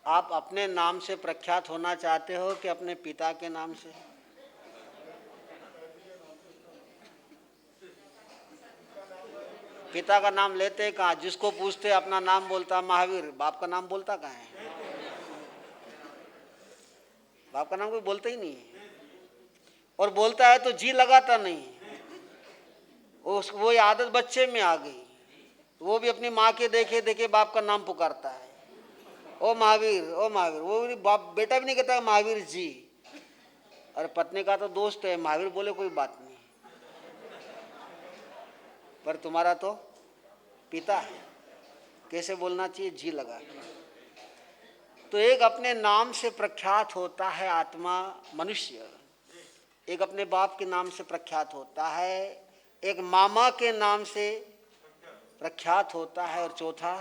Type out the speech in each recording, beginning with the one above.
आप अपने नाम से प्रख्यात होना चाहते हो कि अपने पिता के नाम से? पिता का नाम लेते कहाँ? जिसको पूछते अपना नाम बोलता महावीर, बाप का नाम बोलता कहाँ है? बाप का नाम कोई बोलता ही नहीं है, और बोलता है तो जी लगाता नहीं है। वो आदत बच्चे में आ गई, वो भी अपनी माँ के देखे देखे बाप का नाम पुकारता है, ओ महावीर ओ महावीर। वो भी बाप बेटा भी नहीं कहता महावीर जी। अरे पत्नी का तो दोस्त है, महावीर बोले कोई बात नहीं, पर तुम्हारा तो पिता है, कैसे बोलना चाहिए? जी लगा के। तो एक अपने नाम से प्रख्यात होता है आत्मा मनुष्य, एक अपने बाप के नाम से प्रख्यात होता है, एक मामा के नाम से प्रख्यात होता है, और चौथा,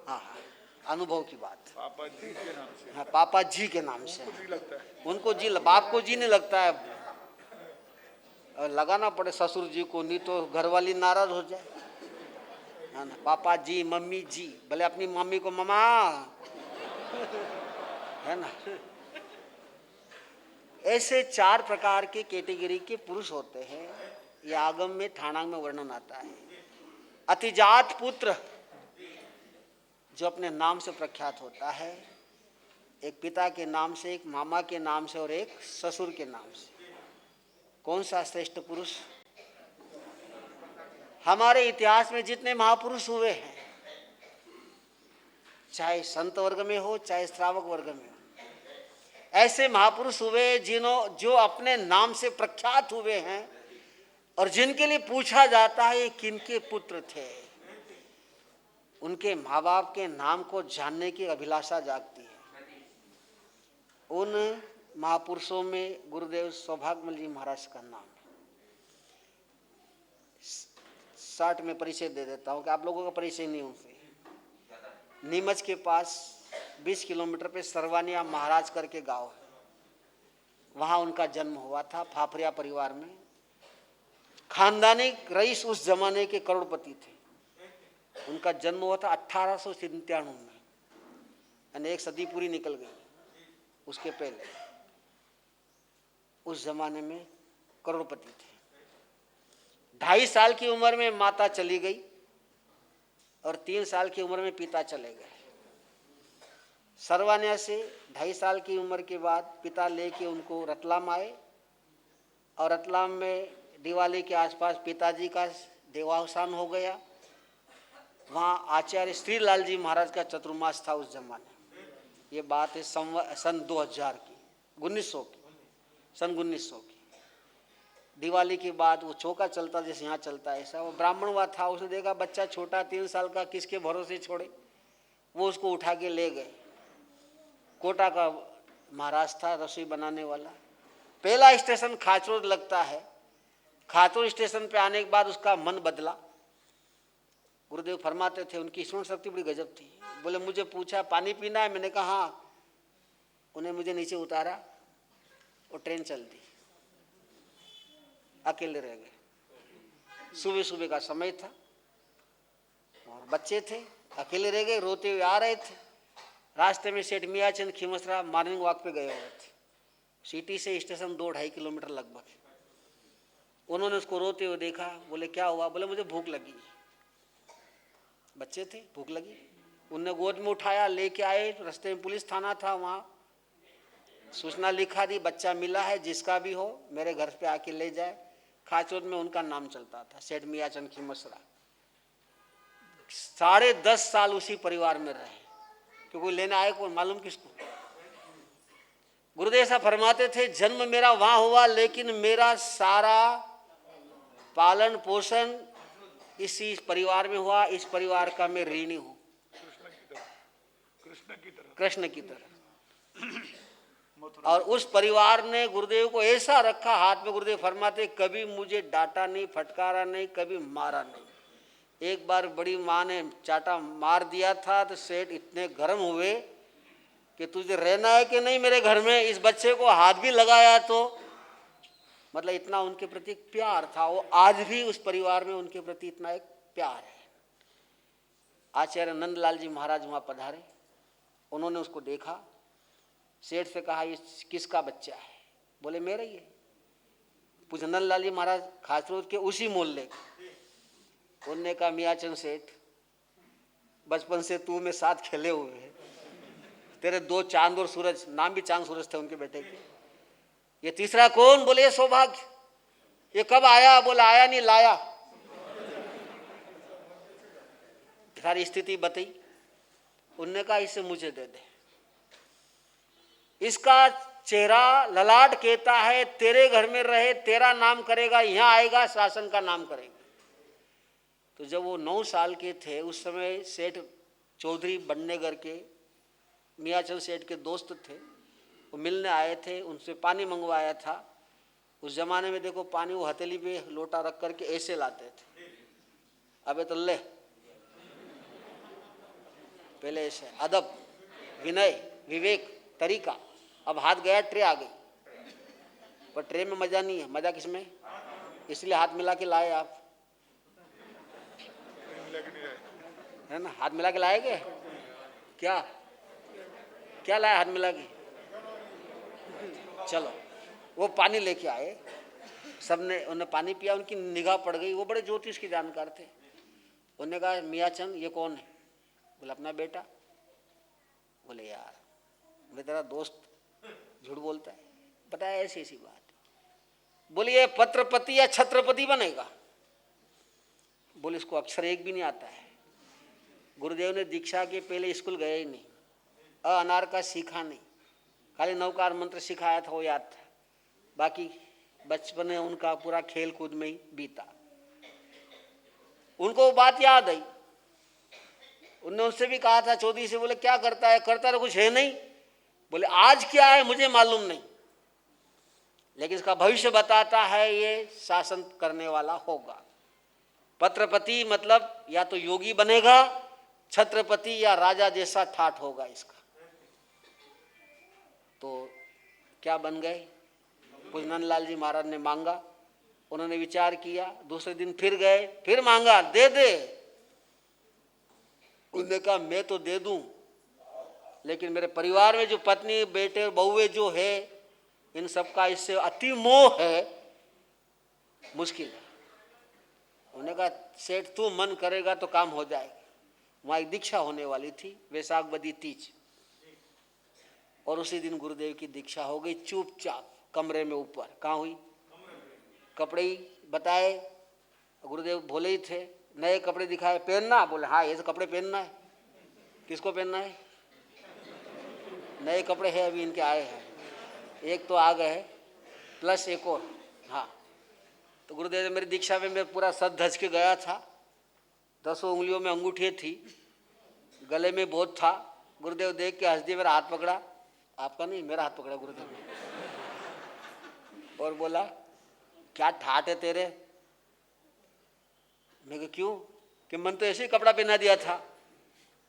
हाँ अनुभव की बात, पापा जी के नाम से। हाँ पापा जी के नाम से। जी लगता है। उनको जी, बाप को जी नहीं लगता है, और लगाना पड़े ससुर जी को, नहीं तो घरवाली नाराज हो जाए, है ना। पापा जी, मम्मी जी, भले अपनी मम्मी को ममा, है ना। ऐसे 4 प्रकार के कैटेगरी के पुरुष होते हैं, ये आगम में ठाणांग में वर्णन आता है। अतिजात पुत्र जो अपने नाम से प्रख्यात होता है, एक पिता के नाम से, एक मामा के नाम से, और एक ससुर के नाम से। कौन सा श्रेष्ठ पुरुष? हमारे इतिहास में जितने महापुरुष हुए हैं, चाहे संत वर्ग में हो चाहे श्रावक वर्ग में हो, ऐसे महापुरुष हुए जो अपने नाम से प्रख्यात हुए हैं, और जिनके लिए पूछा जाता है ये किनके पुत्र थे। उनके माँ बाप के नाम को जानने की अभिलाषा जागती है। उन महापुरुषों में गुरुदेव सौभाग्यमल जी महाराज का नाम है। 60 में परिचय दे देता हूँ कि आप लोगों का परिचय नहीं उनसे। नीमच के पास 20 किलोमीटर पे सरवानिया महाराज करके गांव है, वहाँ उनका जन्म हुआ था, फाफरिया परिवार में। खानदानी रईस उस जमाने के करोड़पति थे। उनका जन्म हुआ था 1897 में, यानी 1 सदी पूरी निकल गई। उसके पहले उस जमाने में करोड़पति थे। 2.5 साल की उम्र में माता चली गई, और 3 साल की उम्र में पिता चले गए। सरवानिया से 2.5 साल की उम्र के बाद पिता लेके उनको रतलाम आए, और रतलाम में दिवाली के आसपास पिताजी का देहावसान हो गया। वहाँ आचार्य श्रीलाल जी महाराज का चतुर्मास था उस जमाने। ये बात है सन 2000 की, 1900 की, सन 1900 की। दिवाली के बाद वो चौका चलता जैसे यहाँ चलता है ऐसा, वो ब्राह्मण हुआ था। उसने देखा बच्चा छोटा 3 साल का, किसके भरोसे छोड़े, वो उसको उठा के ले गए। कोटा का महाराज था, रसोई बनाने वाला। पहला स्टेशन खाचरोद लगता है। खाचरोद स्टेशन पे आने के बाद उसका मन बदला। गुरुदेव फरमाते थे उनकी स्मरण शक्ति बड़ी गजब थी। बोले मुझे पूछा पानी पीना है, मैंने कहा हाँ। उन्हें मुझे नीचे उतारा और ट्रेन चल दी। अकेले रह गए। सुबह सुबह का समय था और बच्चे थे, अकेले रह गए, रोते हुए आ रहे थे। रास्ते में सेठ मियाचंद खीमसरा मॉर्निंग वॉक पे गए हुए थे। सिटी से स्टेशन 2-2.5 किलोमीटर लगभग। उन्होंने उसको रोते हुए देखा। बोले क्या हुआ? बोले मुझे भूख लगी। बच्चे थे, भूख लगी। उनने गोद में उठाया, लेके आए। रास्ते में पुलिस थाना था, वहाँ सूचना लिखा दी, बच्चा मिला है, जिसका भी हो मेरे घर पे आके ले जाए। खाचोद में उनका नाम चलता था, सेठ मियाचंद खीमसरा। 10.5 साल उसी परिवार में रहे, क्योंकि लेने आए को मालूम किसको। गुरुदेव साहब फरमाते थे जन्म मेरा वहां हुआ, लेकिन मेरा सारा पालन पोषण इसी परिवार में हुआ। इस परिवार का मैं ऋणी हूं, कृष्ण की तरह। और उस परिवार ने गुरुदेव को ऐसा रखा हाथ में। गुरुदेव फरमाते कभी मुझे डांटा नहीं, फटकारा नहीं, कभी मारा नहीं। एक बार बड़ी माँ ने चाटा मार दिया था तो सेठ इतने गर्म हुए कि तुझे रहना है कि नहीं मेरे घर में। इस बच्चे को हाथ भी लगाया तो मतलब इतना उनके प्रति एक प्यार था। वो आज भी उस परिवार में उनके प्रति इतना एक प्यार है। आचार्य नंदलाल जी महाराज वहाँ पधारे। उन्होंने उसको देखा, सेठ से कहा ये किसका बच्चा है? बोले मेरा ही है। पूछा नंदलाल जी महाराज खासरोद के उसी मोहल्ले के? उन्होंने कहा मियाँचंद सेठ, बचपन से तू में साथ खेले हुए हैं, तेरे दो चांद और सूरज, नाम भी चांद सूरज थे उनके बेटे के, ये तीसरा कौन? बोले ये सौभाग्य। ये कब आया? बोला आया नहीं, लाया। सारी स्थिति बताई। उनने कहा इसे मुझे दे दे, इसका चेहरा ललाट कहता है तेरे घर में रहे, तेरा नाम करेगा, यहां आएगा शासन का नाम करेगा। तो जब वो 9 साल के थे उस समय सेठ चौधरी बननेगर के मियाँचंद सेठ के दोस्त थे, वो मिलने आए थे, उनसे पानी मंगवाया था। उस जमाने में देखो पानी वो हथेली पे लोटा रख करके ऐसे लाते थे, अबे तो ले, पहले ऐसे अदब, विनय, विवेक, तरीका। अब हाथ गया, ट्रे आ गई, पर ट्रे में मजा नहीं है। मजा किसमें? इसलिए हाथ मिला के लाए आप, है ना? हाथ मिला के लाएगे क्या? क्या लाया हाथ मिला के? चलो, वो पानी लेके आए, सबने उन्हें पानी पिया, उनकी निगाह पड़ गई। वो बड़े ज्योतिष के जानकार थे। उन्होंने कहा मियाँचंद ये कौन है? बोला अपना बेटा। बोले यार मैं तेरा दोस्त, झूठ बोलता है? बताया ऐसी ऐसी बात। बोले ये पत्रपति या छत्रपति बनेगा? बोले इसको अक्षर एक भी नहीं आता है। गुरुदेव ने दीक्षा के पहले स्कूल गए ही नहीं, अ अनार का सीखा नहीं, खाली नवकार मंत्र सिखाया था वो याद था, बाकी बचपन में उनका पूरा खेल कूद में ही बीता। उनको वो बात याद आई। उनने उससे भी कहा था चौधरी से, बोले क्या करता है? करता तो कुछ है नहीं। बोले आज क्या है मुझे मालूम नहीं, लेकिन इसका भविष्य बताता है ये शासन करने वाला होगा। पत्रपति मतलब या तो योगी बनेगा, छत्रपति या राजा जैसा ठाठ होगा इसका। तो क्या बन गए? पूज्य नंदलाल जी महाराज ने मांगा, उन्होंने विचार किया, दूसरे दिन फिर गए, फिर मांगा, दे दे। उन्होंने कहा मैं तो दे दूं, लेकिन मेरे परिवार में जो पत्नी बेटे बहुए जो है, इन सबका इससे अति मोह है, मुश्किल है। उन्होंने कहा सेठ तू मन करेगा तो काम हो जाएगा। वहाँ एक दीक्षा होने वाली थी, वैशाख बदी तीज, और उसी दिन गुरुदेव की दीक्षा हो गई चुपचाप कमरे में ऊपर। कहाँ हुई? कपड़े ही बताए, गुरुदेव भोले ही थे, नए कपड़े दिखाए, पहनना? बोले हाँ ये तो कपड़े पहनना है। किसको पहनना है? नए कपड़े हैं अभी इनके आए हैं, एक तो आ गए प्लस एक और। हाँ, तो गुरुदेव मेरी दीक्षा में मैं पूरा सज धज के गया था, 10 उंगलियों में अंगूठे थी, गले में बहुत था। गुरुदेव देख के हंस दिए, मेरा हाथ पकड़ा, आपका नहीं मेरा हाथ पकड़ा गुरुदेव ने, और बोला क्या ठाठ है तेरे? मैं कहा क्यों? कि मन तो ऐसे ही कपड़ा पहना दिया था।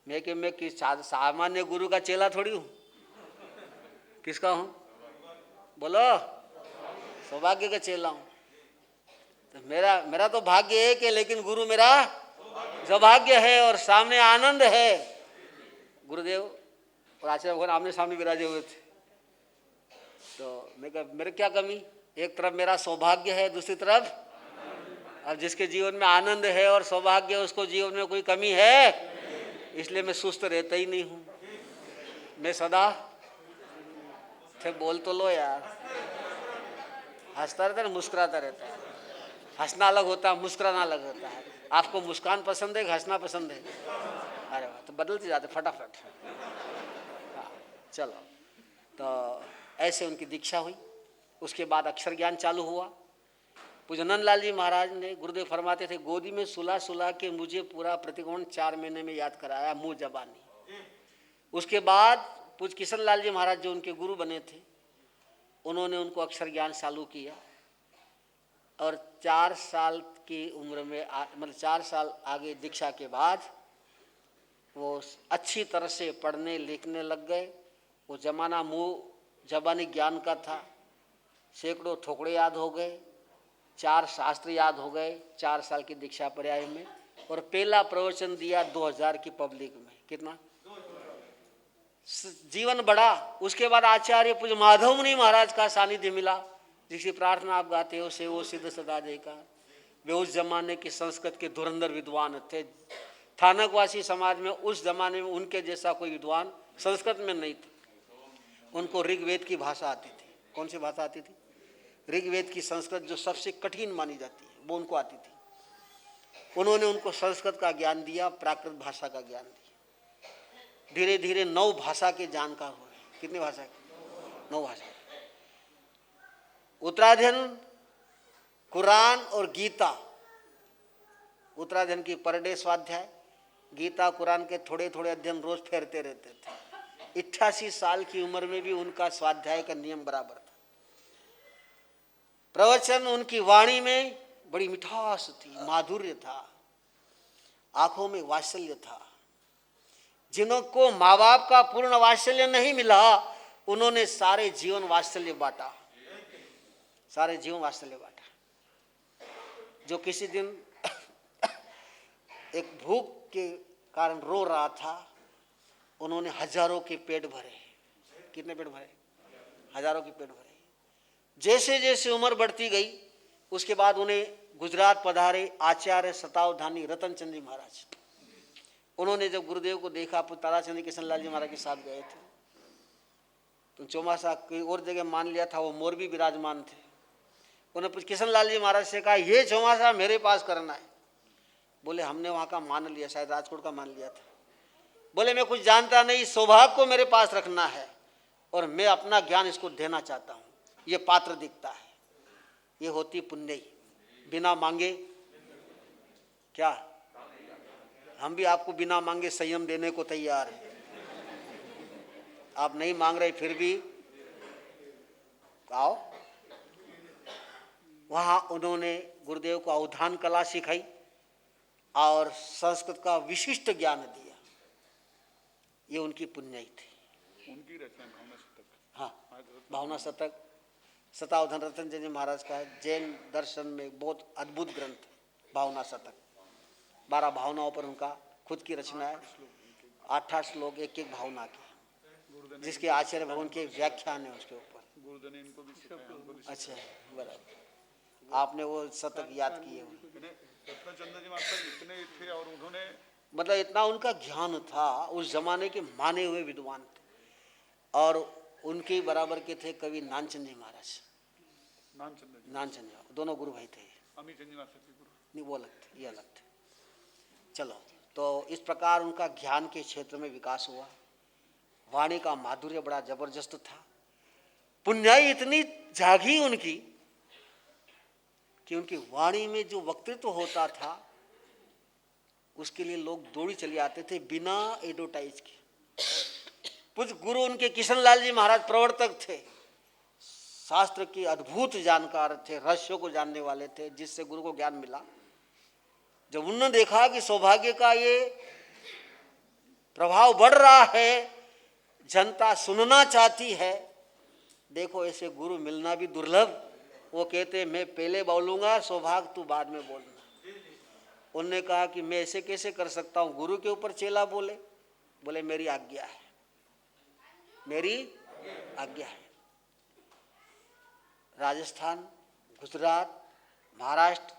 मैं कि मैं किस सामान्य गुरु का चेला थोड़ी हूँ, किसका हूँ? बोलो सौभाग्य का चेला हूँ। तो मेरा तो भाग्य है कि, लेकिन गुरु मेरा सौभाग्य है और सामने आनंद है। गुरुदेव और आचार्य भगवान आमने सामने विराजे हुए थे। तो मैं कहा मेरे क्या कमी? एक तरफ मेरा सौभाग्य है, दूसरी तरफ अब जिसके जीवन में आनंद है और सौभाग्य है उसको जीवन में कोई कमी है? इसलिए मैं सुस्त रहता ही नहीं हूँ, मैं सदा थे। बोल तो लो यार, हंसता रहता है, मुस्कुराता रहता है। हंसना अलग होता है, मुस्कुराना अलग होता है। आपको मुस्कान पसंद है, हंसना पसंद है? अरे वाह, तो बदलते जाते फटाफट। हाँ चलो, तो ऐसे उनकी दीक्षा हुई। उसके बाद अक्षर ज्ञान चालू हुआ। पूज्य नंदलाल जी महाराज ने, गुरुदेव फरमाते थे, गोदी में सुला सुला के मुझे पूरा प्रतिकोण 4 महीने में याद कराया, मुंह जबानी। उसके बाद पूज्य किशन लाल जी महाराज जो उनके गुरु बने थे, उन्होंने उनको अक्षर ज्ञान चालू किया, और 4 साल की उम्र में मतलब 4 साल आगे दीक्षा के बाद वो अच्छी तरह से पढ़ने लिखने लग गए। वो जमाना मुँह जबानी ज्ञान का था, सैकड़ों ठोकड़े याद हो गए, 4 शास्त्र याद हो गए 4 साल की दीक्षा पर्याय में। और पहला प्रवचन दिया 2000 की पब्लिक में। कितना जीवन बढ़ा। उसके बाद आचार्य पूज्य माधव मुनि महाराज का सानिध्य मिला, जिसकी प्रार्थना आप गाते हो, से वो सिद्ध सदा जय का। वे उस जमाने के संस्कृत के धुरंधर विद्वान थे। थानकवासी समाज में उस जमाने में उनके जैसा कोई विद्वान संस्कृत में नहीं थे। उनको ऋग्वेद की भाषा आती थी। कौन सी भाषा आती थी? ऋग्वेद की संस्कृत, जो सबसे कठिन मानी जाती है, वो उनको आती थी। उन्होंने उनको संस्कृत का ज्ञान दिया, प्राकृत भाषा का ज्ञान दिया। धीरे धीरे 9 भाषा के जानकार हुए। कितनी भाषा के? 9 भाषा। उत्तराध्ययन कुरान और गीता। उत्तराध्ययन की पर डे स्वाध्याय, गीता कुरान के थोड़े थोड़े अध्ययन रोज फेरते रहते थे। 88 साल की उम्र में भी उनका स्वाध्याय का नियम बराबर था। प्रवचन, उनकी वाणी में बड़ी मिठास थी, माधुर्य था, आंखों में वात्सल्य था। जिनको माँ बाप का पूर्ण वात्सल्य नहीं मिला, उन्होंने सारे जीवन वात्सल्य बांटा, सारे जीवन वात्सल्य बांटा। जो किसी दिन एक भूख के कारण रो रहा था, उन्होंने हजारों के पेट भरे। कितने पेट भरे? हजारों के पेट भरे। जैसे जैसे उम्र बढ़ती गई, उसके बाद उन्हें गुजरात पधारे आचार्य शतावधानी रतनचंद जी महाराज। उन्होंने जब गुरुदेव को देखा, ताराचंद किशनलाल जी महाराज के साथ गए थे, तो चौमासा कोई और जगह मान लिया था, वो मोरबी विराजमान थे। उन्होंने किशनलाल जी महाराज से कहा, ये चौमासा मेरे पास करना है। बोले हमने वहाँ का मान लिया, शायद राजकोट का मान लिया था। बोले मैं कुछ जानता नहीं, सौभाग्य को मेरे पास रखना है और मैं अपना ज्ञान इसको देना चाहता हूँ। ये पात्र दिखता है, ये होती पुण्य, बिना मांगे क्या? हम भी आपको बिना मांगे संयम देने को तैयार हैं। आप नहीं मांग रहे फिर भी आओ। वहाँ उन्होंने गुरुदेव को अवधान कला सिखाई और संस्कृत का विशिष्ट ज्ञान दिया। ये उनकी पुण्यई थी। उनकी रचना भावना शतक। हाँ, भावना शतक शतावधान रतनचंद जी महाराज का है। जैन दर्शन में बहुत अद्भुत ग्रंथ है भावना शतक। 12 भावनाओं पर उनका खुद की रचना है। 8 श्लोक एक एक भावना के, जिसके आचार्य भगवान के व्याख्यान है उसके ऊपर। गुरुदेव ने इनको भी सिखाया। अच्छा, बराबर। आपने वो शतक याद किए हुए। रत्नचंद्र जी महाराज इतने थे और उन्होंने मतलब इतना उनका ज्ञान था, उस जमाने के माने हुए विद्वान थे। और उनके बराबर के थे कवि नानचंद जी महाराज। नानचंद जी दोनों गुरु भाई थे। अमीचंद जी महाराज के गुरु नहीं, वो अलग थे, ये अलग थे। चलो, तो इस प्रकार उनका ज्ञान के क्षेत्र में विकास हुआ। वाणी का माधुर्य बड़ा जबरदस्त था। पुण्याई इतनी जागी उनकी कि उनकी वाणी में जो वक्तृत्व होता था, उसके लिए लोग दौड़ी चले आते थे बिना एडवर्टाइज के। कुछ गुरु उनके किशनलाल जी महाराज प्रवर्तक थे, शास्त्र के अद्भुत जानकार थे, रहस्यों को जानने वाले थे, जिससे गुरु को ज्ञान मिला। जब उन्होंने देखा कि सौभाग्य का ये प्रभाव बढ़ रहा है, जनता सुनना चाहती है, देखो ऐसे गुरु मिलना भी दुर्लभ। वो कहते मैं पहले बोलूंगा, सौभाग्य तू बाद में बोलना। उन्होंने कहा कि मैं ऐसे कैसे कर सकता हूँ, गुरु के ऊपर चेला बोले। बोले मेरी आज्ञा है, मेरी आज्ञा है। राजस्थान, गुजरात, महाराष्ट्र,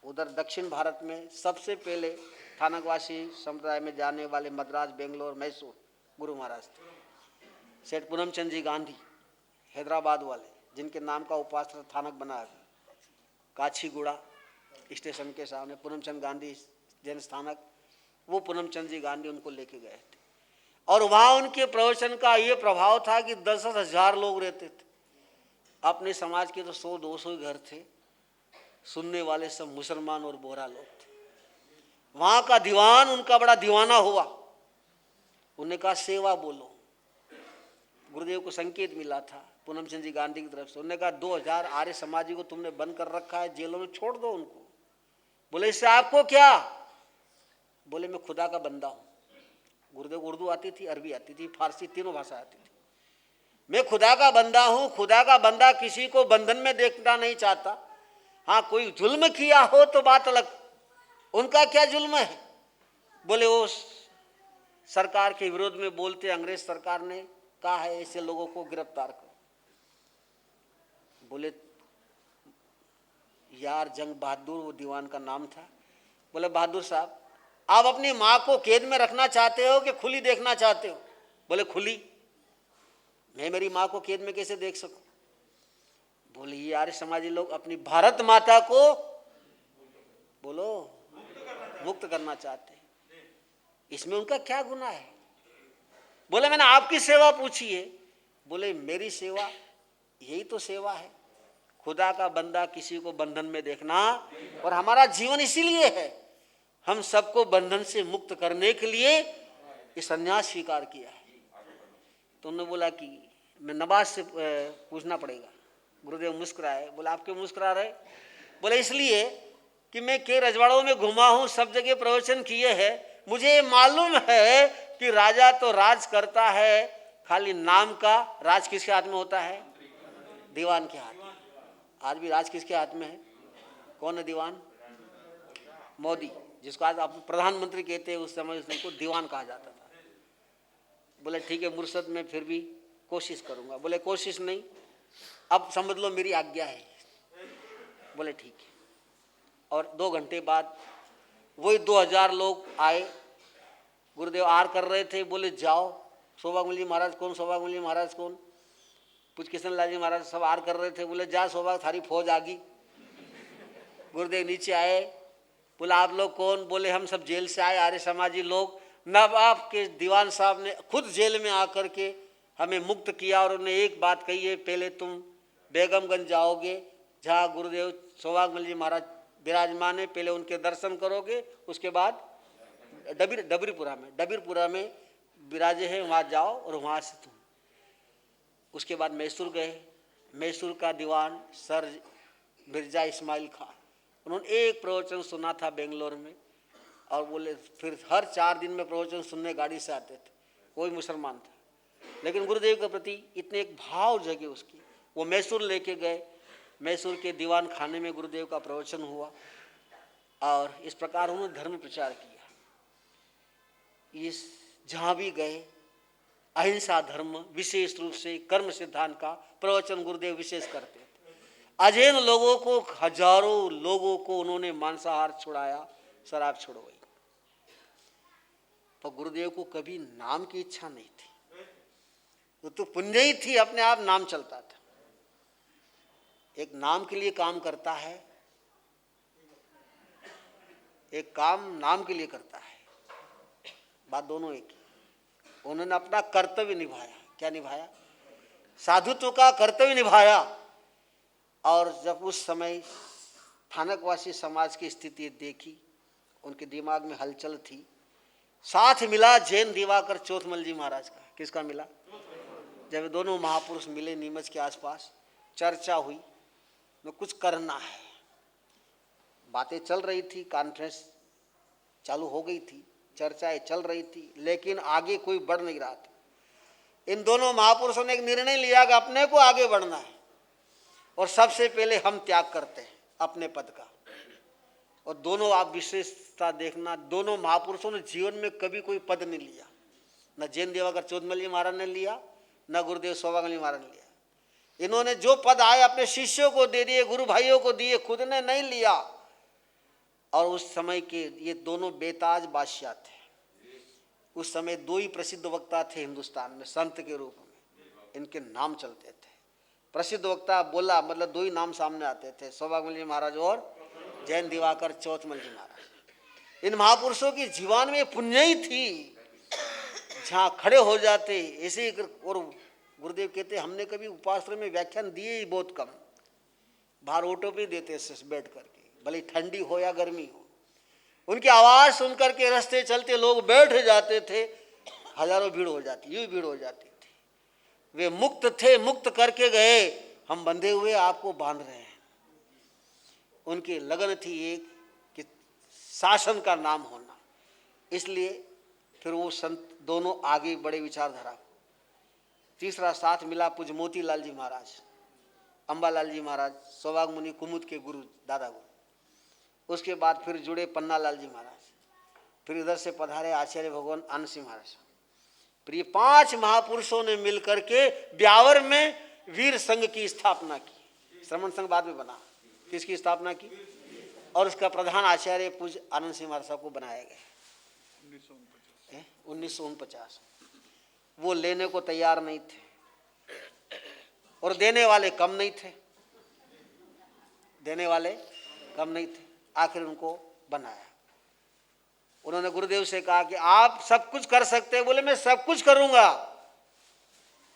उधर दक्षिण भारत में सबसे पहले थानकवासी समुदाय में जाने वाले मद्रास, बेंगलोर, मैसूर गुरु महाराज थे। सेठ पूनमचंद जी गांधी हैदराबाद वाले, जिनके नाम का उपासना थानक बना है काछीगुड़ा स्टेशन के सामने, पूनमचंद गांधी जैन स्थानक, वो पूनमचंद जी गांधी उनको लेके गए थे। और वहाँ उनके प्रवचन का ये प्रभाव था कि 10-10 हजार लोग रहते थे। अपने समाज के तो 100-200 घर थे, सुनने वाले सब मुसलमान और बोहरा लोग थे। वहाँ का दीवान उनका बड़ा दीवाना हुआ। उन्होंने कहा सेवा बोलो। गुरुदेव को संकेत मिला था पूनमचंद जी गांधी की तरफ से। उन्होंने कहा 2000 आर्य समाजी को तुमने बंद कर रखा है, जेलों में छोड़ दो उनको। बोले इससे आपको क्या? बोले मैं खुदा का बंदा हूँ। गुरुदेव को उर्दू आती थी, अरबी आती थी, फारसी, तीनों भाषा आती थी। मैं खुदा का बंदा हूँ। खुदा का बंदा किसी को बंधन में देखना नहीं चाहता। हाँ, कोई जुल्म किया हो तो बात अलग, उनका क्या जुल्म है? बोले वो सरकार के विरोध में बोलते, अंग्रेज सरकार ने कहा है ऐसे लोगों को गिरफ्तार करो। बोले यार जंग बहादुर वो दीवान का नाम था। बोले बहादुर साहब आप अपनी माँ को कैद में रखना चाहते हो कि खुली देखना चाहते हो? बोले खुली। मैं मेरी माँ को कैद में कैसे देख सकूं? बोले ये आर्य समाजी लोग अपनी भारत माता को बोलो मुक्त करना चाहते हैं, इसमें उनका क्या गुनाह है? बोले मैंने आपकी सेवा पूछी है। बोले मेरी सेवा यही तो सेवा है, खुदा का बंदा किसी को बंधन में देखना, और हमारा जीवन इसीलिए है, हम सबको बंधन से मुक्त करने के लिए ये संन्यास स्वीकार किया है। तो उन्होंने बोला कि मैं नवाज से पूछना पड़ेगा। गुरुदेव मुस्कुराए। बोले आप क्यों मुस्कुरा रहे? बोले इसलिए कि मैं कई रजवाड़ों में घुमा हूँ, सब जगह प्रवचन किए हैं, मुझे ये मालूम है कि राजा तो राज करता है, खाली नाम का राज किसके हाथ में होता है? दीवान के हाथ में। आज भी राज किसके हाथ में है? कौन है दीवान? मोदी, जिसको आज आप प्रधानमंत्री कहते हैं, उस समय उसको दीवान कहा जाता था। बोले ठीक है मुर्शद मैं फिर भी कोशिश करूंगा। बोले कोशिश नहीं, अब समझ लो मेरी आज्ञा है। बोले ठीक है। और 2 घंटे बाद वही 2000 लोग आए, गुरुदेव आर कर रहे थे। बोले जाओ, सौभाग्य जी महाराज कौन? सौभाग्य जी महाराज कौन? कुछ किशन लाल जी महाराज सब आर कर रहे थे। बोले जा सौभाग्य थारी फौज आ गई। गुरुदेव नीचे आए। बोला आप लोग कौन? बोले हम सब जेल से आए आर्य समाजी लोग। नवाब के दीवान साहब ने खुद जेल में आकर के हमें मुक्त किया, और उन्होंने एक बात कही है, पहले तुम बेगमगंज जाओगे जहाँ गुरुदेव सौभाग्य जी महाराज विराजमान है, पहले उनके दर्शन करोगे, उसके बाद डबीरपुरा में विराजे हैं, वहाँ जाओ, और वहाँ से तुम। उसके बाद मैसूर गए। मैसूर का दीवान सर मिर्जा इस्माइल खान, उन्होंने एक प्रवचन सुना था बेंगलोर में, और बोले फिर हर 4 दिन में प्रवचन सुनने गाड़ी से आते थे। कोई मुसलमान था, लेकिन गुरुदेव के प्रति इतने एक भाव जगे उसकी। वो मैसूर लेके गए। मैसूर के दीवान खाने में गुरुदेव का प्रवचन हुआ, और इस प्रकार उन्होंने धर्म प्रचार किया। इस जहाँ भी गए अहिंसा धर्म, विशेष रूप से कर्म सिद्धांत का प्रवचन गुरुदेव विशेष करते थे। अजैन लोगों को, हजारों लोगों को उन्होंने मांसाहार छुड़ाया, शराब छुड़वाई। तो गुरुदेव को कभी नाम की इच्छा नहीं थी, वो तो पुण्य ही थी, अपने आप नाम चलता था। एक नाम के लिए काम करता है, एक काम नाम के लिए करता है, बात दोनों एक ही। उन्होंने अपना कर्तव्य निभाया। क्या निभाया? साधुत्व का कर्तव्य निभाया। और जब उस समय थानकवासी समाज की स्थिति देखी, उनके दिमाग में हलचल थी। साथ मिला जैन दिवाकर चौथमल जी महाराज का। किसका मिला? जब दोनों महापुरुष मिले नीमच के आसपास, चर्चा हुई, में कुछ करना है। बातें चल रही थी, कॉन्फ्रेंस चालू हो गई थी, चर्चाएं चल रही थी, लेकिन आगे कोई बढ़ नहीं रहा था। इन दोनों महापुरुषों ने एक निर्णय लिया कि अपने को आगे बढ़ना है, और सबसे पहले हम त्याग करते हैं अपने पद का। और दोनों आप विशेषता देखना, दोनों महापुरुषों ने जीवन में कभी कोई पद नहीं लिया। न जैन दिवाकर चौथमल जी महाराज ने लिया, न गुरुदेव सौभाग्य जी महाराज ने लिया। इन्होंने जो पद आए अपने शिष्यों को दे दिए, गुरु भाइयों को दिए, खुद ने नहीं लिया। और उस समय के ये दोनों बेताज बादशाह थे। उस समय 2 ही प्रसिद्ध वक्ता थे हिंदुस्तान में संत के रूप में, इनके नाम चलते थे। प्रसिद्ध वक्ता बोला मतलब 2 ही नाम सामने आते थे, सौभाग्य जी महाराज और जैन दिवाकर चौथमल जी महाराज। इन महापुरुषों की जीवन में पुण्य ही थी, जहाँ खड़े हो जाते ऐसे ही। और गुरुदेव कहते हमने कभी उपासना में व्याख्यान दिए ही बहुत कम, बाहर ऑटो पे देते बैठ करके, भले ठंडी हो या गर्मी हो। उनकी आवाज़ सुन करके रास्ते चलते लोग बैठ जाते थे, हजारों भीड़ हो जाती, यूँ भीड़ हो जाती थी। वे मुक्त थे, मुक्त करके गए, हम बंधे हुए आपको बांध रहे हैं। उनकी लगन थी एक कि शासन का नाम होना, इसलिए फिर वो संत दोनों आगे बड़े विचारधारा। तीसरा साथ मिला पूज्य मोतीलाल जी महाराज, अंबालाल जी महाराज, सौभाग्य मुनि कुमुद के गुरु, दादा गुरु। उसके बाद फिर जुड़े पन्नालाल जी महाराज, फिर इधर से पधारे आचार्य भगवान आनंद सिंह महाराज। फिर ये 5 महापुरुषों ने मिलकर के ब्यावर में वीर संघ की स्थापना की। श्रमण संघ बाद में बना, किसकी स्थापना की? और उसका प्रधान आचार्य पूज्य आनंद सिंह महाराज साहब को बनाया गया 1949। वो लेने को तैयार नहीं थे और देने वाले कम नहीं थे, देने वाले कम नहीं थे। आखिर उनको बनाया। उन्होंने गुरुदेव से कहा कि आप सब कुछ कर सकते हैं। बोले मैं सब कुछ करूंगा,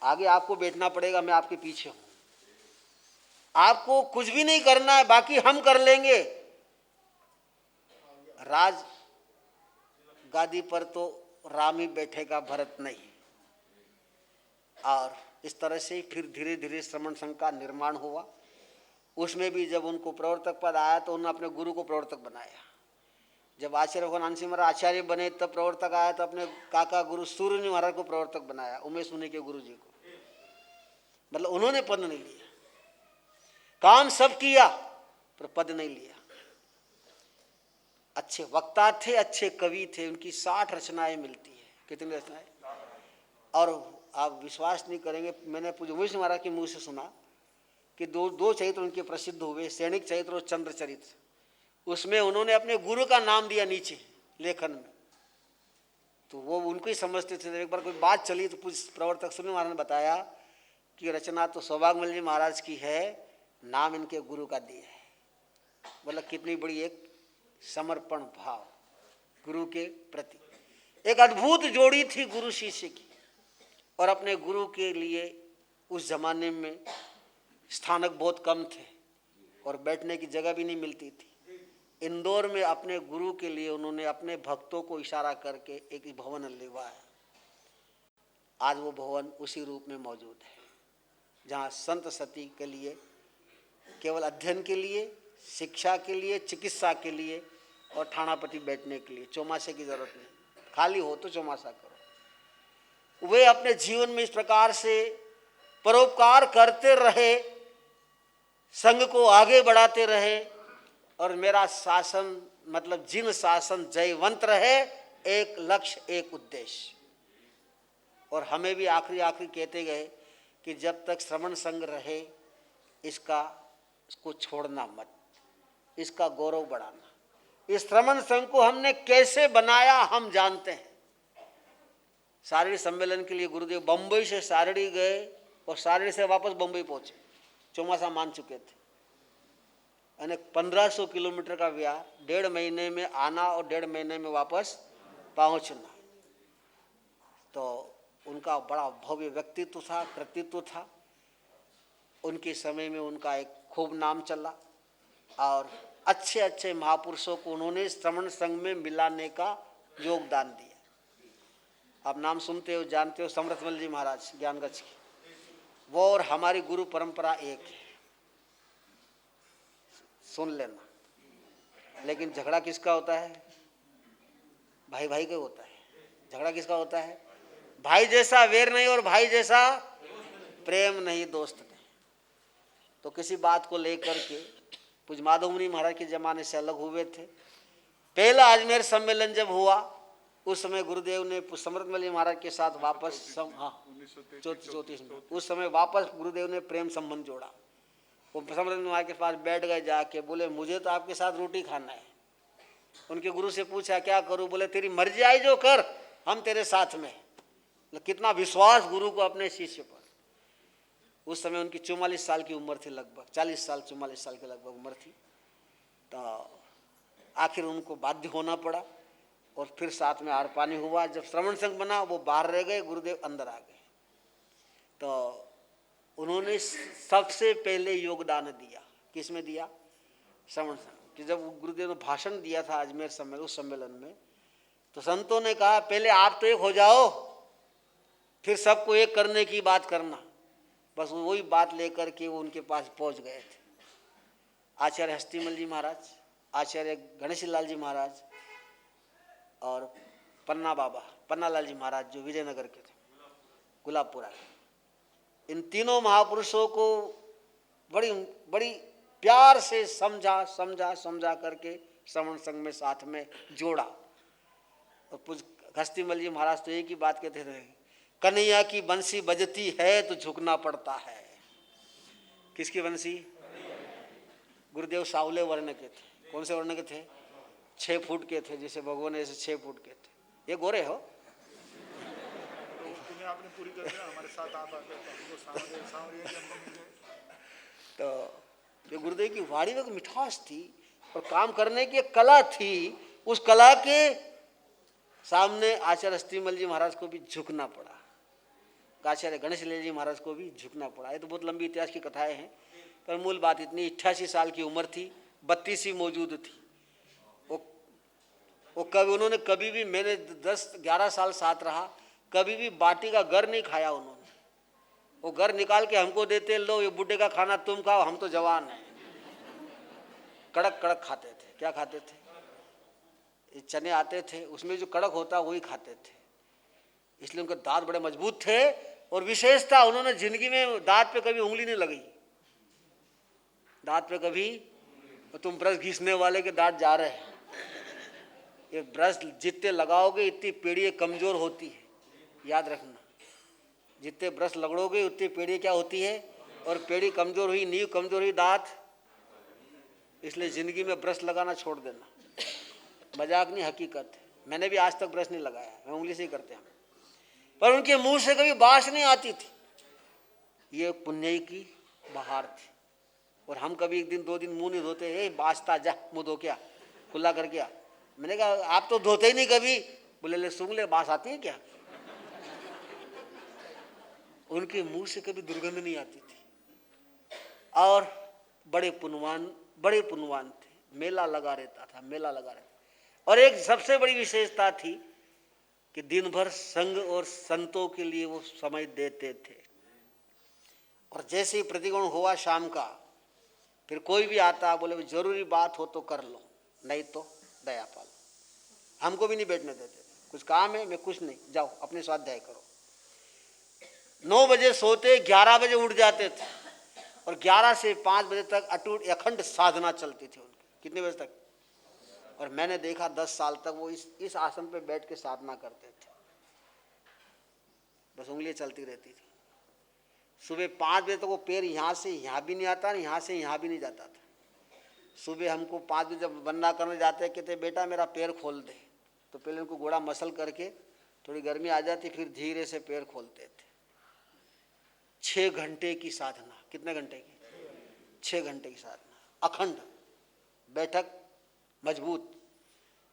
आगे आपको बैठना पड़ेगा, मैं आपके पीछे हूं, आपको कुछ भी नहीं करना है, बाकी हम कर लेंगे। राज गादी पर तो राम ही बैठेगा, भरत नहीं। और इस तरह से फिर धीरे धीरे श्रमण संघ का निर्माण हुआ। उसमें भी जब उनको प्रवर्तक पद आया तो उन्होंने अपने गुरु को प्रवर्तक बनाया। जब आचार्य भगवान आनंद सिंह महाराज आचार्य बने तब प्रवर्तक आया, तो अपने काका गुरु सूर्य महाराज को प्रवर्तक बनाया, उमेश मुनि के गुरु जी को। मतलब उन्होंने पद नहीं लिया, काम सब किया पर पद नहीं लिया। अच्छे वक्ता थे, अच्छे कवि थे, उनकी 60 रचनाएं मिलती है। कितनी रचनाएं? और आप विश्वास नहीं करेंगे, मैंने पूज्य उमेश महाराज के मुंह से सुना कि दो चरित्र उनके प्रसिद्ध हुए, सैनिक चरित्र और चंद्र चरित्र। उसमें उन्होंने अपने गुरु का नाम दिया नीचे लेखन में, तो वो उनको ही समझते थे। एक बार कोई बात चली तो कुछ प्रवर्तक सूर्य महाराज ने बताया कि रचना तो सौभाग्यमल जी महाराज की है, नाम इनके गुरु का दिया है। मतलब कितनी बड़ी एक समर्पण भाव गुरु के प्रति। एक अद्भुत जोड़ी थी गुरु शिष्य की। और अपने गुरु के लिए उस जमाने में स्थानक बहुत कम थे और बैठने की जगह भी नहीं मिलती थी। इंदौर में अपने गुरु के लिए उन्होंने अपने भक्तों को इशारा करके एक भवन लिखवाया। आज वो भवन उसी रूप में मौजूद है, जहाँ संत सती के लिए केवल अध्ययन के लिए, शिक्षा के लिए, चिकित्सा के लिए और ठाणापति बैठने के लिए, चौमासे की जरूरत नहीं, खाली हो तो चौमासा करो। वे अपने जीवन में इस प्रकार से परोपकार करते रहे, संघ को आगे बढ़ाते रहे। और मेरा शासन मतलब जिन शासन जयवंत रहे, एक लक्ष्य एक उद्देश्य। और हमें भी आखिरी कहते गए कि जब तक श्रमण संघ रहे इसको छोड़ना मत, इसका गौरव बढ़ाना। इस श्रमण संघ को हमने कैसे बनाया हम जानते हैं। सारणी सम्मेलन के लिए गुरुदेव बम्बई से सारणी गए और सारणी से वापस बम्बई पहुंचे, चौमासा मान चुके थे। यानी 1500 किलोमीटर का विहार, 1.5 महीने में आना और 1.5 महीने में वापस पहुंचना। तो उनका बड़ा भव्य व्यक्तित्व था, कृतित्व था। उनके समय में उनका एक खूब नाम चला और अच्छे अच्छे महापुरुषों को उन्होंने श्रमण संघ में मिलाने का योगदान दिया। आप नाम सुनते हो, जानते हो, समर्थमल जी महाराज ज्ञानगंज के, वो और हमारी गुरु परंपरा एक है, सुन लेना। लेकिन झगड़ा किसका होता है? भाई भाई का होता है। झगड़ा किसका होता है? भाई जैसा वेर नहीं और भाई जैसा प्रेम नहीं, दोस्त नहीं। तो किसी बात को लेकर के पूज्य माधव मुनि महाराज के जमाने से अलग हुए थे। पहला अजमेर सम्मेलन जब हुआ उस समय गुरुदेव ने समर्थमल जी महाराज के साथ वापस 1934 में उस समय वापस गुरुदेव ने प्रेम संबंध जोड़ा। वो समर्थमल महाराज के पास बैठ गए जाके, बोले मुझे तो आपके साथ रोटी खाना है। उनके गुरु से पूछा क्या करूं? बोले तेरी मर्जी आई जो कर, हम तेरे साथ में। कितना विश्वास गुरु को अपने शिष्य पर। उस समय उनकी 44 साल की उम्र थी, लगभग 40 साल 44 साल की लगभग उम्र थी। तो आखिर उनको बाध्य होना पड़ा और फिर साथ में आर पानी हुआ। जब श्रमण संघ बना वो बाहर रह गए, गुरुदेव अंदर आ गए। तो उन्होंने सबसे पहले योगदान दिया। किसमें दिया? श्रमण संघ। कि जब गुरुदेव ने भाषण दिया था अजमेर सम्मेलन, उस सम्मेलन में, तो संतों ने कहा पहले आप तो एक हो जाओ, फिर सबको एक करने की बात करना। बस वही बात लेकर के वो उनके पास पहुंच गए थे। आचार्य हस्तिमल जी महाराज, आचार्य गणेश लाल जी महाराज और पन्नालाल जी महाराज जो विजयनगर के थे, गुलाबपुरा के। इन तीनों महापुरुषों को बड़ी बड़ी प्यार से समझा करके श्रवण संघ में साथ में जोड़ा। और पूज घस्तीमल जी महाराज तो एक ही बात कहते रहे, कन्हैया की बंसी बजती है तो झुकना पड़ता है। किसकी बंसी? गुरुदेव सावले वर्ण के थे। कौन से वर्ण के थे? 6 फुट के थे, जैसे भगवान ऐसे 6 फुट के थे। ये गोरे हो? तो तुम्हें आपने पूरी कर दिया, हमारे साथ आप आते तो सांवरिया जी हमको मिल गए। तो जो गुरुदेव की वाणी में मिठास थी और काम करने की एक कला थी, उस कला के सामने आचार्य हस्तीमल जी महाराज को भी झुकना पड़ा, आचार्य गणेश लाल जी महाराज को भी झुकना पड़ा। ये तो बहुत लंबी इतिहास की कथाएं हैं, पर मूल बात इतनी, 88 साल की उम्र थी, 32 ही मौजूद थी। वो कभी उन्होंने कभी भी, मैंने 10-11 साल साथ रहा, कभी भी बाटी का घर नहीं खाया उन्होंने। वो घर निकाल के हमको देते, लो ये बुढ़े का खाना तुम खाओ, हम तो जवान हैं। कड़क कड़क खाते थे। क्या खाते थे? ये चने आते थे, उसमें जो कड़क होता वही खाते थे, इसलिए उनके दांत बड़े मजबूत थे। और विशेषता, उन्होंने जिंदगी में दांत पे कभी उंगली नहीं लगाई, दांत पे कभी। और तुम ब्रश घिसने वाले के दांत जा रहे हैं, ये ब्रश जितने लगाओगे इतनी पेड़ियाँ कमजोर होती है, याद रखना। जितने ब्रश लगड़ोगे उतनी पेड़ी क्या होती है, और पेड़ी कमजोर हुई, नींव कमजोर हुई, दांत। इसलिए जिंदगी में ब्रश लगाना छोड़ देना, मजाक नहीं, हकीकत है। मैंने भी आज तक ब्रश नहीं लगाया, मैं उंगली से ही करते हैं। पर उनके मुंह से कभी बास नहीं आती थी, ये पुण्य की बहार थी। और हम कभी 1 दिन 2 दिन मुंह नहीं धोते, ए बासता जा मुंह धो क्या, खुला कर क्या। मैंने कहा आप तो धोते ही नहीं कभी। बोले ले सुन ले, बास आती है क्या? उनके मुंह से कभी दुर्गंध नहीं आती थी। और बड़े पुण्यवान थे, मेला लगा रहता था, मेला लगा रहता। और एक सबसे बड़ी विशेषता थी कि दिन भर संघ और संतों के लिए वो समय देते थे। और जैसे ही प्रतिगमन हुआ शाम का, फिर कोई भी आता, बोले जरूरी बात हो तो कर लो, नहीं तो दया पालो। हमको भी नहीं बैठने देते थे, कुछ काम है, मैं कुछ नहीं, जाओ अपने स्वाध्याय करो। 9 बजे सोते, 11 बजे उठ जाते थे, और 11 से 5 बजे तक अटूट अखंड साधना चलती थी उनकी। कितने बजे तक? और मैंने देखा 10 साल तक वो इस आसन पे बैठ के साधना करते थे, बस उंगलियां चलती रहती थी। सुबह 5 बजे तक वो पैर यहाँ से यहाँ भी नहीं आता, यहाँ से यहाँ भी नहीं जाता था। सुबह हमको 5 बजे जब वंदना करने जाते, कहते बेटा मेरा पैर खोल दे, तो पहले उनको घोड़ा मसल करके थोड़ी गर्मी आ जाती, फिर धीरे से पैर खोलते थे। 6 घंटे की साधना। कितने घंटे की? 6 घंटे की साधना, अखंड बैठक मजबूत।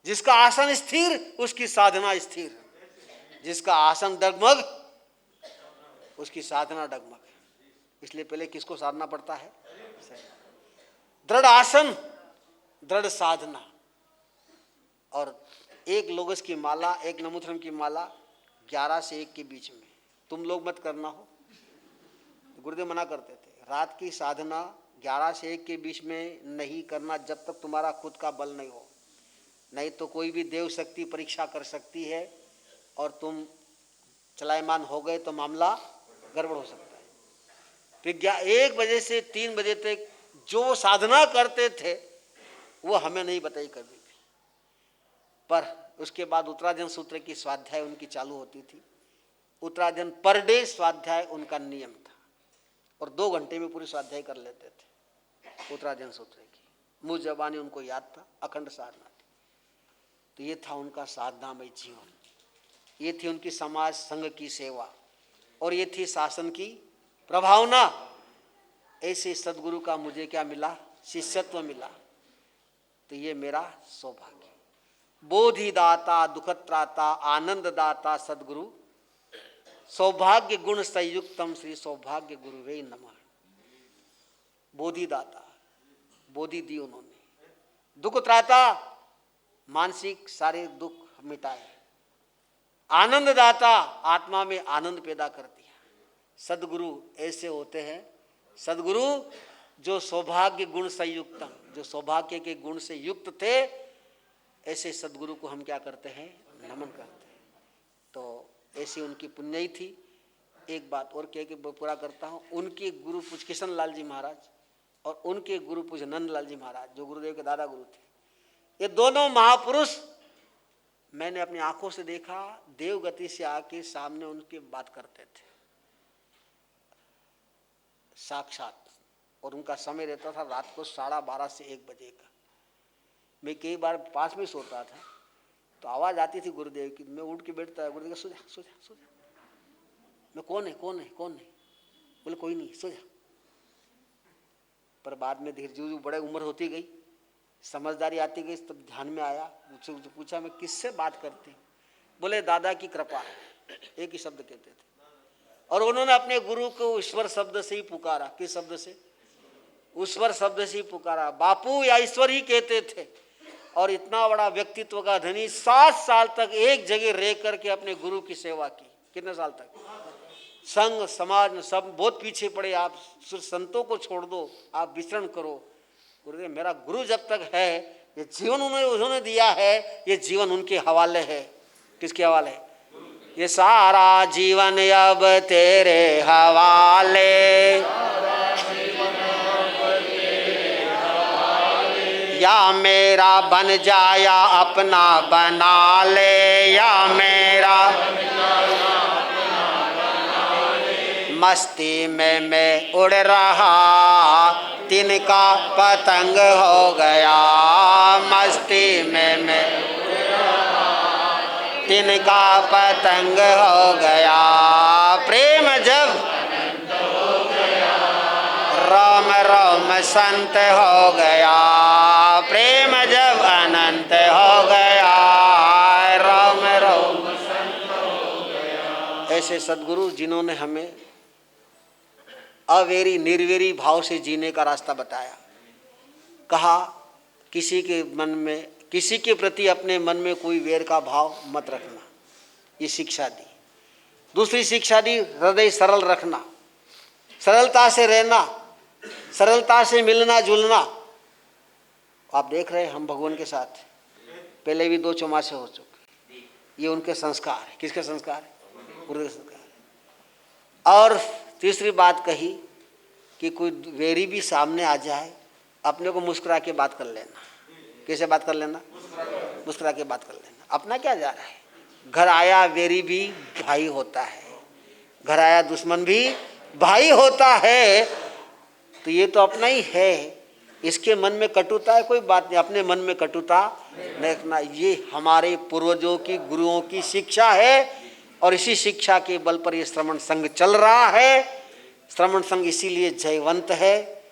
जिसका आसन स्थिर उसकी साधना स्थिर, जिसका आसन डगमग उसकी साधना डगमग। इसलिए पहले किसको साधना पड़ता है? दृढ़ आसन, दृढ़ साधना। और एक लोगस की माला, एक नमोथर्म की माला 11 से 1 के बीच में, तुम लोग मत करना हो, गुरुदेव मना करते थे। रात की साधना 11 से 1 के बीच में नहीं करना, जब तक तुम्हारा खुद का बल नहीं हो। नहीं तो कोई भी देव शक्ति परीक्षा कर सकती है, और तुम चलायमान हो गए तो मामला गड़बड़ हो सकता है। फिर 1 बजे से 3 बजे तक जो साधना करते थे वो हमें नहीं बताई कभी भी। पर उसके बाद उत्तराधीन सूत्र की स्वाध्याय उनकी चालू होती थी। उत्तराधीन पर डे स्वाध्याय उनका नियम था, और 2 घंटे में पूरी स्वाध्याय कर लेते थे उत्तराधीन सूत्र की। मुँह जबानी उनको याद था, अखंड साधना थी। तो ये था उनका साधनामय जीवन, ये थी उनकी समाज संघ की सेवा, और ये थी शासन की प्रभावना। ऐसे सदगुरु का मुझे क्या मिला? शिष्यत्व मिला। तो ये मेरा सौभाग्य। बोधिदाता, दुखत्राता, आनंददाता सदगुरु, सौभाग्य गुण संयुक्तम श्री सौभाग्य गुरुवे नमः। बोधिदाता, बोधि दी उन्होंने। दुखत्राता, मानसिक शारीरिक दुख मिटाए। आनंददाता, आत्मा में आनंद पैदा कर दिया। सदगुरु ऐसे होते हैं, सदगुरु जो सौभाग्य गुण संयुक्तम, जो सौभाग्य के गुण से युक्त थे, ऐसे सदगुरु को हम क्या करते हैं? नमन करते हैं। तो ऐसी उनकी पुण्य थी। एक बात और कह के पूरा करता हूँ। उनके गुरु पूज किशन लाल जी महाराज और उनके गुरु पूज नंद लाल जी महाराज, जो गुरुदेव के दादा गुरु थे, ये दोनों महापुरुष मैंने अपनी आंखों से देखा, देवगति से आके सामने उनके बात करते थे साक्षात। और उनका समय रहता था रात को 12:30 से 1 बजे का। मैं कई बार पास में सोता था तो आवाज आती थी गुरुदेव की, मैं उठ के बैठता, गुरुदेव सो जा सो जा सो जा। मैं कौन है कौन है कौन है, बोले कोई नहीं सो जा। पर बाद में धीरे धीरे बड़े उम्र होती गई, समझदारी आती गई, तब ध्यान में आया, मुझसे पूछा मैं किससे बात करती, बोले दादा की कृपा है, एक ही शब्द कहते थे। और उन्होंने अपने गुरु को ईश्वर शब्द से ही पुकारा। किस शब्द से? ईश्वर शब्द से ही पुकारा। बापू या ईश्वर ही कहते थे। और इतना बड़ा व्यक्तित्व का धनी 7 साल तक एक जगह रह करके अपने गुरु की सेवा की। कितने साल तक? संघ समाज में सब बहुत पीछे पड़े, आप संतों को छोड़ दो, आप विचरण करो। गुरुदेव मेरा गुरु जब तक है, ये जीवन उन्होंने दिया है, ये जीवन उनके हवाले है। किसके हवाले? ये सारा जीवन अब तेरे हवाले, या मेरा बन जाया अपना बना ले, या मेरा मस्ती में मैं उड़ रहा, तिनका पतंग हो गया। मस्ती में मैं तिनका पतंग हो गया। प्रेम जब राम राम संत हो गया, प्रेम जब अनंत हो गया, राम राम संत हो गया। ऐसे सद्गुरु जिन्होंने हमें अवेरी निर्वेरी भाव से जीने का रास्ता बताया। कहा किसी के मन में, किसी के प्रति अपने मन में कोई वेर का भाव मत रखना, ये शिक्षा दी। दूसरी शिक्षा दी, हृदय सरल रखना, सरलता से रहना, सरलता से मिलना जुलना। आप देख रहे हैं हम भगवान के साथ पहले भी 2 चौमासे हो चुके, ये उनके संस्कार है। किसके संस्कार है? गुरु के संस्कार है। और तीसरी बात कही कि कोई वेरी भी सामने आ जाए, अपने को मुस्कुरा के बात कर लेना। कैसे बात कर लेना? मुस्कुरा के बात कर लेना। अपना क्या जा रहा है? घर आया वेरी भी भाई होता है, घर आया दुश्मन भी भाई होता है। तो ये तो अपना ही है, इसके मन में कटुता है कोई बात नहीं, अपने मन में कटुता नहीं रखना। ये हमारे पूर्वजों की, गुरुओं की शिक्षा है। और इसी शिक्षा के बल पर ये श्रवण संघ चल रहा है। श्रवण संघ इसीलिए जयवंत है।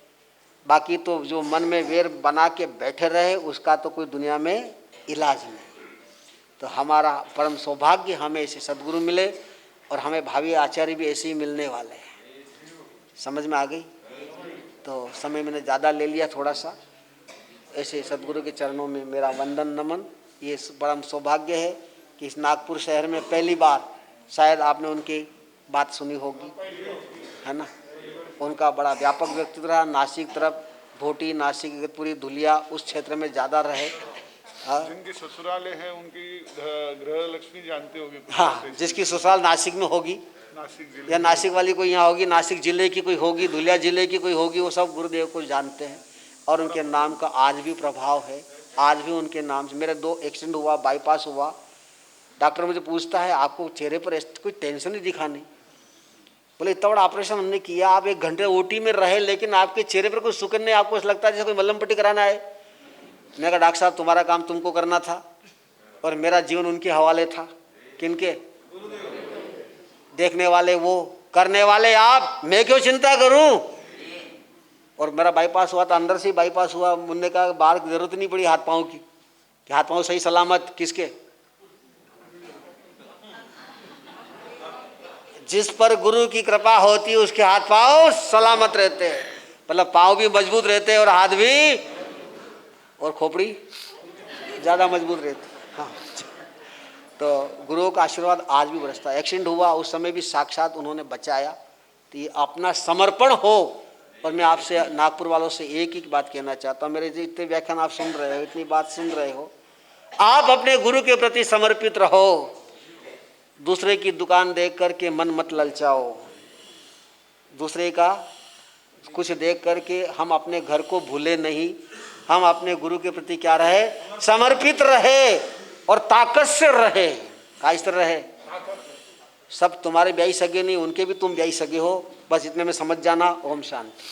बाकी तो जो मन में वेर बना के बैठे रहे, उसका तो कोई दुनिया में इलाज नहीं। तो हमारा परम सौभाग्य हमें ऐसे सद्गुरु मिले, और हमें भावी आचार्य भी ऐसे ही मिलने वाले हैं। समझ में आ गई? तो समय मैंने ज़्यादा ले लिया थोड़ा सा। ऐसे सद्गुरु के चरणों में मेरा वंदन नमन। ये परम सौभाग्य है कि इस नागपुर शहर में पहली बार शायद आपने उनकी बात सुनी होगी, है ना। उनका बड़ा व्यापक व्यक्तित्व रहा। नासिक तरफ भोटी, नासिक, इगतपुरी, धुलिया उस क्षेत्र में ज़्यादा रहे। जिनकी ससुराले है उनकी गृह लक्ष्मी जानते होगी। हाँ, जिसकी ससुराल नासिक में होगी, नासिक जिले या नासिक वाली कोई यहाँ होगी, नासिक जिले की कोई होगी, धुलिया जिले की कोई होगी, वो सब गुरुदेव को जानते हैं। और उनके नाम का आज भी प्रभाव है। आज भी उनके नाम से मेरे 2 एक्सीडेंट हुआ, बाईपास हुआ। डॉक्टर मुझे पूछता है आपको चेहरे पर कोई टेंशन नहीं दिखा? नहीं। बोले इतना बड़ा ऑपरेशन हमने किया, आप 1 घंटे ओटी में रहे, लेकिन आपके चेहरे पर कोई सुकन नहीं, आपको ऐसा लगता है जैसे कोई मल्लम पट्टी कराना है। मैंने कहा डॉक्टर साहब तुम्हारा काम तुमको करना था, और मेरा जीवन उनके हवाले था। किनके? देखने वाले वो, करने वाले आप, मैं क्यों चिंता करूं। और मेरा बाईपास हुआ था, अंदर से ही बाईपास हुआ। उन्होंने कहा बाहर की जरूरत नहीं पड़ी हाथ पाँव की, कि हाथ पाँव सही सलामत। किसके? जिस पर गुरु की कृपा होती है उसके हाथ पाँव सलामत रहते हैं। मतलब पाँव भी मजबूत रहते हैं और हाथ भी, और खोपड़ी ज़्यादा मजबूत रहती है। हाँ, तो गुरुओं का आशीर्वाद आज भी बरसता है। एक्सीडेंट हुआ उस समय भी साक्षात उन्होंने बचाया। तो ये अपना समर्पण हो। और मैं आपसे नागपुर वालों से एक ही बात कहना चाहता हूँ, मेरे जो इतने व्याख्यान आप सुन रहे हो, इतनी बात सुन रहे हो, आप अपने गुरु के प्रति समर्पित रहो। दूसरे की दुकान देख करके मन मत ललचाओ। दूसरे का कुछ देख करके हम अपने घर को भूले नहीं, हम अपने गुरु के प्रति क्या रहे, समर्पित रहे और ताकत से रहे। इस तरह रहे, सब तुम्हारे ब्याही सगे नहीं, उनके भी तुम ब्याही सगे हो, बस इतने में समझ जाना। ओम शांति।